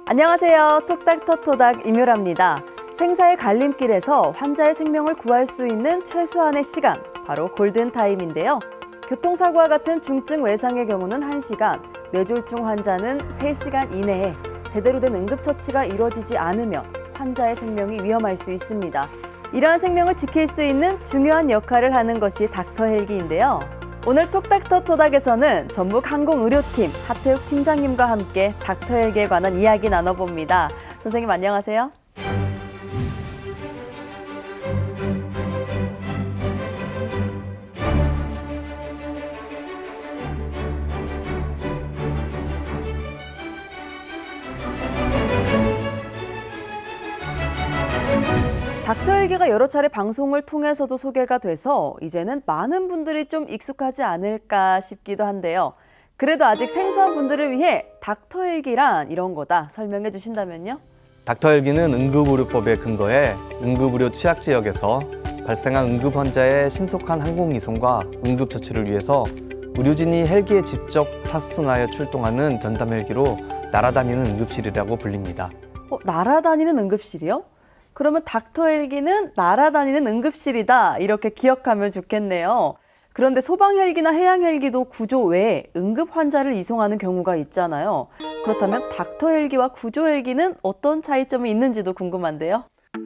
안녕하세요. 톡닥터토닥 임유라입니다. 생사의 갈림길에서 환자의 생명을 구할 수 있는 최소한의 시간, 바로 골든타임인데요. 교통사고와 같은 중증 외상의 경우는 1시간, 뇌졸중 환자는 3시간 이내에 제대로 된 응급처치가 이루어지지 않으면 환자의 생명이 위험할 수 있습니다. 이러한 생명을 지킬 수 있는 중요한 역할을 하는 것이 닥터헬기인데요. 오늘 톡닥터토닥에서는 전북항공의료팀 하태욱 팀장님과 함께 닥터헬기에 관한 이야기 나눠봅니다. 선생님 안녕하세요. 닥터헬기가 여러 차례 방송을 통해서도 소개가 돼서 이제는 많은 분들이 좀 익숙하지 않을까 싶기도 한데요. 그래도 아직 생소한 분들을 위해 닥터헬기란 이런 거다 설명해 주신다면요? 닥터헬기는 응급의료법에 근거해 응급의료 취약지역에서 발생한 응급 환자의 신속한 항공이송과 응급처치를 위해서 의료진이 헬기에 직접 탑승하여 출동하는 전담헬기로 날아다니는 응급실이라고 불립니다. 날아다니는 응급실이요? 그러면 닥터헬기는 날아다니는 응급실이다 이렇게 기억하면 좋겠네요. 그런데 소방헬기나 해양헬기도 구조 외에 응급 환자를 이송하는 경우가 있잖아요. 그렇다면 닥터헬기와 구조헬기는 어떤 차이점이 있는지도 궁금한데요.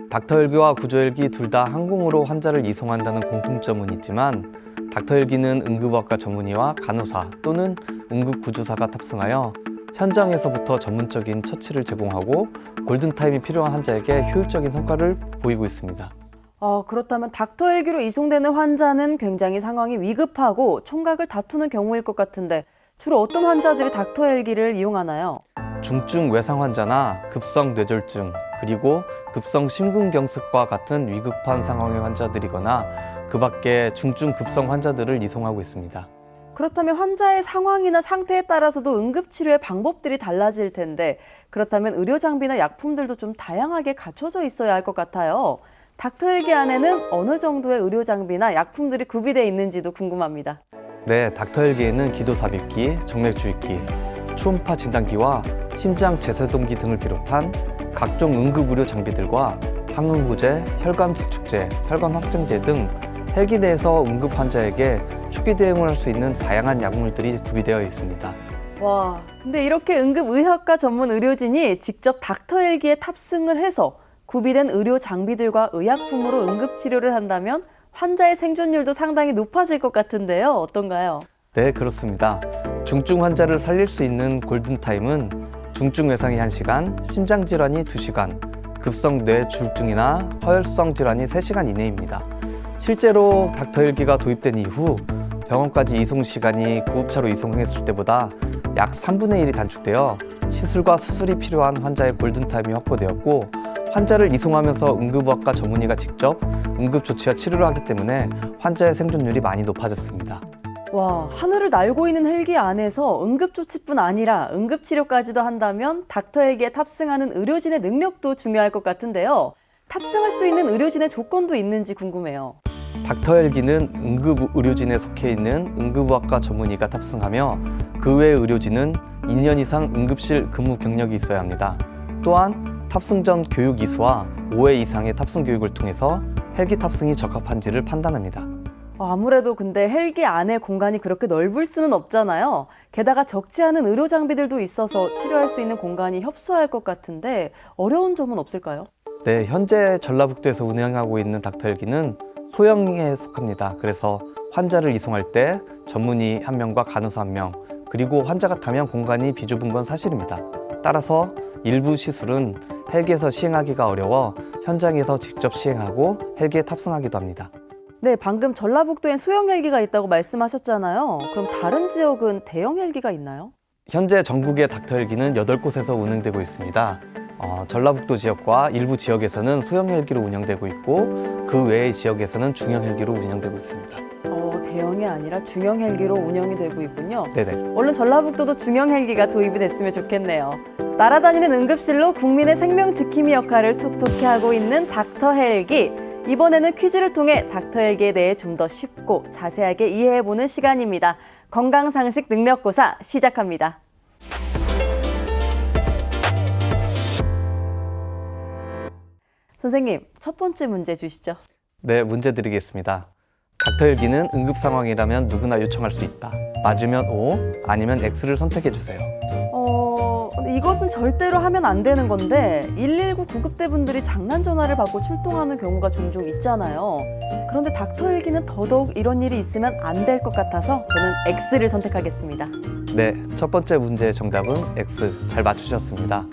닥터헬기와 구조헬기 둘 다 항공으로 환자를 이송한다는 공통점은 있지만 닥터헬기는 응급의학과 전문의와 간호사 또는 응급구조사가 탑승하여 현장에서부터 전문적인 처치를 제공하고 골든타임이 필요한 환자에게 효율적인 성과를 보이고 있습니다. 그렇다면 닥터헬기로 이송되는 환자는 굉장히 상황이 위급하고 총각을 다투는 경우일 것 같은데 주로 어떤 환자들이 닥터헬기를 이용하나요? 중증 외상 환자나 급성 뇌졸중 그리고 급성 심근경색과 같은 위급한 상황의 환자들이거나 그 밖에 중증 급성 환자들을 이송하고 있습니다. 그렇다면 환자의 상황이나 상태에 따라서도 응급치료의 방법들이 달라질 텐데 그렇다면 의료 장비나 약품들도 좀 다양하게 갖춰져 있어야 할 것 같아요. 닥터헬기 안에는 어느 정도의 의료 장비나 약품들이 구비되어 있는지도 궁금합니다. 네, 닥터헬기에는 기도삽입기, 정맥주입기, 초음파 진단기와 심장 제세동기 등을 비롯한 각종 응급의료 장비들과 항응호제, 혈관 수축제, 혈관 확증제 등 헬기 내에서 응급 환자에게 초기 대응을 할 수 있는 다양한 약물들이 구비되어 있습니다. 와, 근데 이렇게 응급의학과 전문 의료진이 직접 닥터헬기에 탑승을 해서 구비된 의료 장비들과 의약품으로 응급치료를 한다면 환자의 생존율도 상당히 높아질 것 같은데요. 어떤가요? 네, 그렇습니다. 중증 환자를 살릴 수 있는 골든타임은 중증 외상이 1시간, 심장질환이 2시간, 급성 뇌졸중이나 허혈성 질환이 3시간 이내입니다. 실제로 닥터헬기가 도입된 이후 병원까지 이송 시간이 구급차로 이송했을 때보다 약 3분의 1이 단축되어 시술과 수술이 필요한 환자의 골든타임이 확보되었고 환자를 이송하면서 응급의학과 전문의가 직접 응급조치와 치료를 하기 때문에 환자의 생존율이 많이 높아졌습니다. 와, 하늘을 날고 있는 헬기 안에서 응급조치뿐 아니라 응급치료까지도 한다면 닥터헬기에 탑승하는 의료진의 능력도 중요할 것 같은데요. 탑승할 수 있는 의료진의 조건도 있는지 궁금해요. 닥터헬기는 응급의료진에 속해 있는 응급의학과 전문의가 탑승하며 그 외 의료진은 2년 이상 응급실 근무 경력이 있어야 합니다. 또한 탑승 전 교육 이수와 5회 이상의 탑승 교육을 통해서 헬기 탑승이 적합한지를 판단합니다. 아무래도 근데 헬기 안에 공간이 그렇게 넓을 수는 없잖아요. 게다가 적지 않은 의료 장비들도 있어서 치료할 수 있는 공간이 협소할 것 같은데 어려운 점은 없을까요? 네, 현재 전라북도에서 운행하고 있는 닥터헬기는 소형에 속합니다. 그래서 환자를 이송할 때 전문의 1명과 간호사 1명, 그리고 환자가 타면 공간이 비좁은 건 사실입니다. 따라서 일부 시술은 헬기에서 시행하기가 어려워 현장에서 직접 시행하고 헬기에 탑승하기도 합니다. 네, 방금 전라북도엔 소형 헬기가 있다고 말씀하셨잖아요. 그럼 다른 지역은 대형 헬기가 있나요? 현재 전국의 닥터헬기는 8곳에서 운행되고 있습니다. 전라북도 지역과 일부 지역에서는 소형 헬기로 운영되고 있고 그 외의 지역에서는 중형 헬기로 운영되고 있습니다. 대형이 아니라 중형 헬기로 운영이 되고 있군요. 네네. 얼른 전라북도도 중형 헬기가 도입이 됐으면 좋겠네요. 날아다니는 응급실로 국민의 생명 지킴이 역할을 톡톡히 하고 있는 닥터헬기. 이번에는 퀴즈를 통해 닥터헬기에 대해 좀 더 쉽고 자세하게 이해해보는 시간입니다. 건강상식 능력고사 시작합니다. 선생님, 첫 번째 문제 주시죠. 네, 문제 드리겠습니다. 닥터 헬기는 응급 상황이라면 누구나 요청할 수 있다. 맞으면 O, 아니면 X를 선택해 주세요. 이것은 절대로 하면 안 되는 건데 119 구급대분들이 장난 전화를 받고 출동하는 경우가 종종 있잖아요. 그런데 닥터 헬기는 더더욱 이런 일이 있으면 안 될 것 같아서 저는 X를 선택하겠습니다. 네, 첫 번째 문제의 정답은 X. 잘 맞추셨습니다.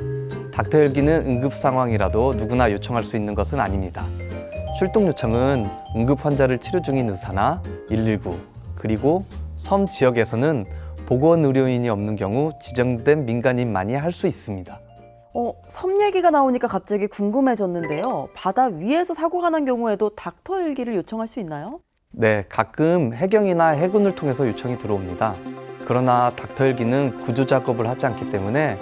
닥터 헬기는 응급 상황이라도 누구나 요청할 수 있는 것은 아닙니다. 출동 요청은 응급 환자를 치료 중인 의사나 119, 그리고 섬 지역에서는 보건 의료인이 없는 경우 지정된 민간인만이 할 수 있습니다. 섬 얘기가 나오니까 갑자기 궁금해졌는데요. 바다 위에서 사고가 난 경우에도 닥터 헬기를 요청할 수 있나요? 네, 가끔 해경이나 해군을 통해서 요청이 들어옵니다. 그러나 닥터 헬기는 구조 작업을 하지 않기 때문에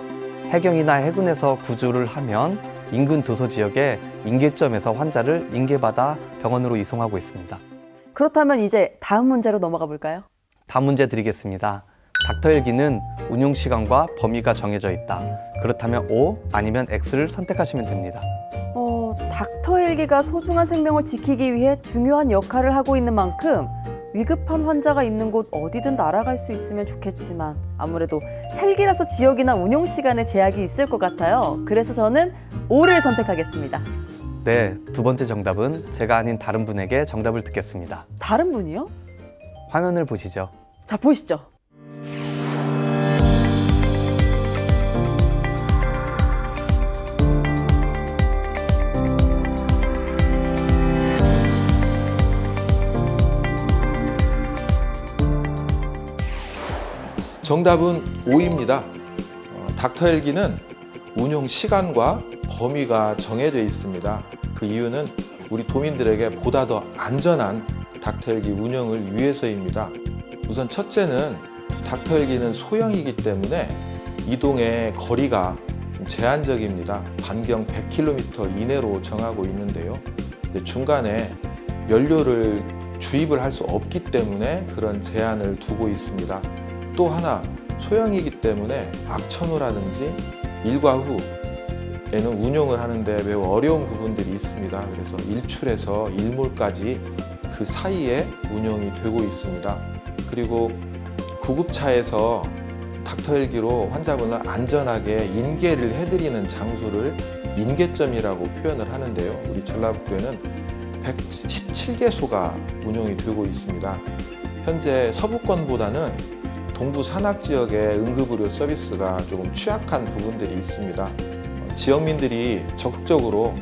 해경이나 해군에서 구조를 하면 인근 도서 지역의 인계점에서 환자를 인계받아 병원으로 이송하고 있습니다. 그렇다면 이제 다음 문제로 넘어가 볼까요? 다음 문제 드리겠습니다. 닥터 헬기는 운용 시간과 범위가 정해져 있다. 그렇다면 O 아니면 X를 선택하시면 됩니다. 닥터 헬기가 소중한 생명을 지키기 위해 중요한 역할을 하고 있는 만큼 위급한 환자가 있는 곳 어디든 날아갈 수 있으면 좋겠지만 아무래도 헬기라서 지역이나 운용 시간에 제약이 있을 것 같아요. 그래서 저는 O를 선택하겠습니다. 네, 두 번째 정답은 제가 아닌 다른 분에게 정답을 듣겠습니다. 다른 분이요? 화면을 보시죠. 자, 보시죠. 정답은 O입니다. 닥터 헬기는 운용 시간과 범위가 정해져 있습니다. 그 이유는 우리 도민들에게 보다 더 안전한 닥터 헬기 운영을 위해서입니다. 우선 첫째는 닥터 헬기는 소형이기 때문에 이동의 거리가 제한적입니다. 반경 100km 이내로 정하고 있는데요. 중간에 연료를 주입을 할 수 없기 때문에 그런 제한을 두고 있습니다. 또 하나, 소형이기 때문에 악천후라든지 일과 후에는 운용을 하는데 매우 어려운 부분들이 있습니다. 그래서 일출에서 일몰까지 그 사이에 운용이 되고 있습니다. 그리고 구급차에서 닥터 헬기로 환자분을 안전하게 인계를 해드리는 장소를 인계점이라고 표현을 하는데요. 우리 전라북도에는 117개소가 운용이 되고 있습니다. 현재 서부권보다는 동부 산악 지역의 응급의료 서비스가 조금 취약한 부분들이 있습니다. 지역민들이 적극적으로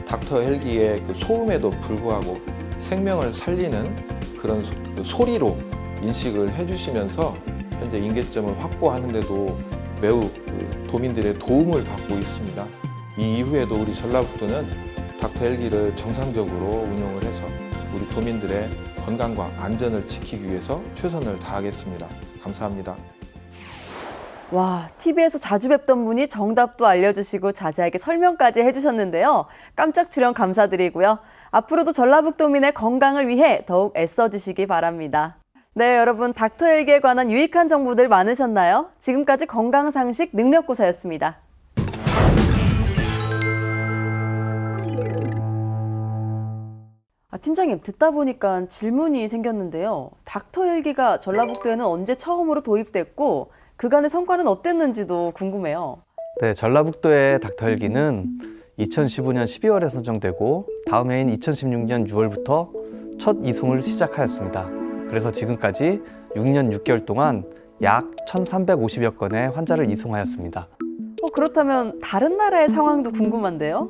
닥터 헬기의 그 소음에도 불구하고 생명을 살리는 그런 소리로 인식을 해주시면서 현재 인계점을 확보하는데도 매우 도민들의 도움을 받고 있습니다. 이 이후에도 우리 전라북도는 닥터 헬기를 정상적으로 운용을 해서 우리 도민들의 건강과 안전을 지키기 위해서 최선을 다하겠습니다. 감사합니다. 와, TV에서 자주 뵙던 분이 정답도 알려주시고 자세하게 설명까지 해주셨는데요. 깜짝 출연 감사드리고요. 앞으로도 전라북도민의 건강을 위해 더욱 애써주시기 바랍니다. 네, 여러분, 닥터 헬기에 관한 유익한 정보들 많으셨나요? 지금까지 건강상식 능력고사였습니다. 팀장님, 듣다 보니까 질문이 생겼는데요. 닥터 헬기가 전라북도에는 언제 처음으로 도입됐고 그간의 성과는 어땠는지도 궁금해요. 네, 전라북도의 닥터 헬기는 2015년 12월에 선정되고 다음 해인 2016년 6월부터 첫 이송을 시작하였습니다. 그래서 지금까지 6년 6개월 동안 약 1,350여 건의 환자를 이송하였습니다. 그렇다면 다른 나라의 상황도 궁금한데요.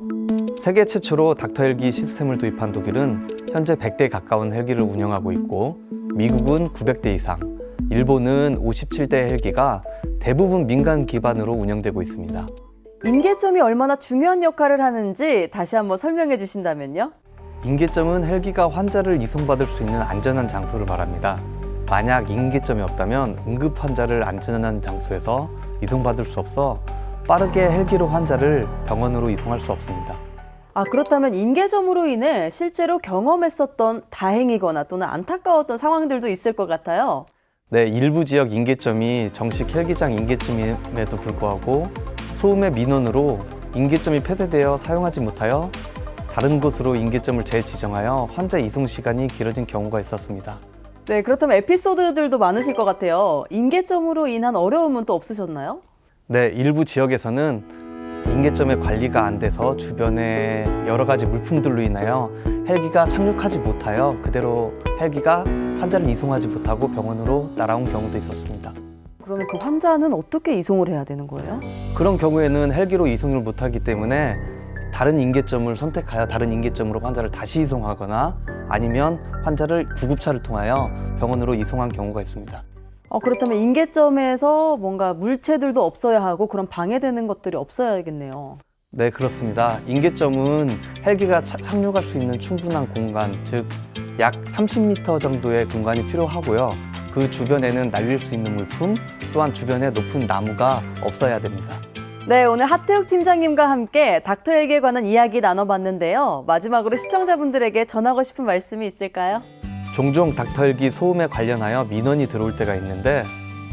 세계 최초로 닥터 헬기 시스템을 도입한 독일은 현재 100대 가까운 헬기를 운영하고 있고 미국은 900대 이상, 일본은 57대 헬기가 대부분 민간 기반으로 운영되고 있습니다. 인계점이 얼마나 중요한 역할을 하는지 다시 한번 설명해 주신다면요? 인계점은 헬기가 환자를 이송받을 수 있는 안전한 장소를 말합니다. 만약 인계점이 없다면 응급 환자를 안전한 장소에서 이송받을 수 없어 빠르게 헬기로 환자를 병원으로 이송할 수 없습니다. 그렇다면 인계점으로 인해 실제로 경험했었던 다행이거나 또는 안타까웠던 상황들도 있을 것 같아요. 네, 일부 지역 인계점이 정식 헬기장 인계점임에도 불구하고 소음의 민원으로 인계점이 폐쇄되어 사용하지 못하여 다른 곳으로 인계점을 재지정하여 환자 이송 시간이 길어진 경우가 있었습니다. 네, 그렇다면 에피소드들도 많으실 것 같아요. 인계점으로 인한 어려움은 또 없으셨나요? 네, 일부 지역에서는 인계점의 관리가 안 돼서 주변에 여러 가지 물품들로 인하여 헬기가 착륙하지 못하여 그대로 헬기가 환자를 이송하지 못하고 병원으로 날아온 경우도 있었습니다. 그러면 그 환자는 어떻게 이송을 해야 되는 거예요? 그런 경우에는 헬기로 이송을 못하기 때문에 다른 인계점을 선택하여 다른 인계점으로 환자를 다시 이송하거나 아니면 환자를 구급차를 통하여 병원으로 이송한 경우가 있습니다. 그렇다면 인계점에서 뭔가 물체들도 없어야 하고 그런 방해되는 것들이 없어야겠네요. 네, 그렇습니다. 인계점은 헬기가 착륙할 수 있는 충분한 공간, 즉 약 30m 정도의 공간이 필요하고요. 그 주변에는 날릴 수 있는 물품, 또한 주변에 높은 나무가 없어야 됩니다. 네, 오늘 하태욱 팀장님과 함께 닥터헬기에 관한 이야기 나눠봤는데요. 마지막으로 시청자분들에게 전하고 싶은 말씀이 있을까요? 종종 닥터헬기 소음에 관련하여 민원이 들어올 때가 있는데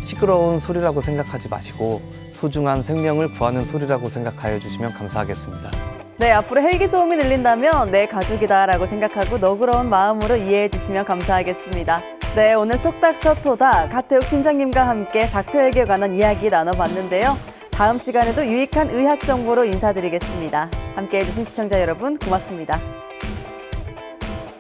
시끄러운 소리라고 생각하지 마시고 소중한 생명을 구하는 소리라고 생각하여 주시면 감사하겠습니다. 네, 앞으로 헬기 소음이 들린다면 내 가족이다라고 생각하고 너그러운 마음으로 이해해 주시면 감사하겠습니다. 네, 오늘 톡닥터토닥 하태욱 팀장님과 함께 닥터헬기에 관한 이야기 나눠봤는데요. 다음 시간에도 유익한 의학 정보로 인사드리겠습니다. 함께해 주신 시청자 여러분 고맙습니다.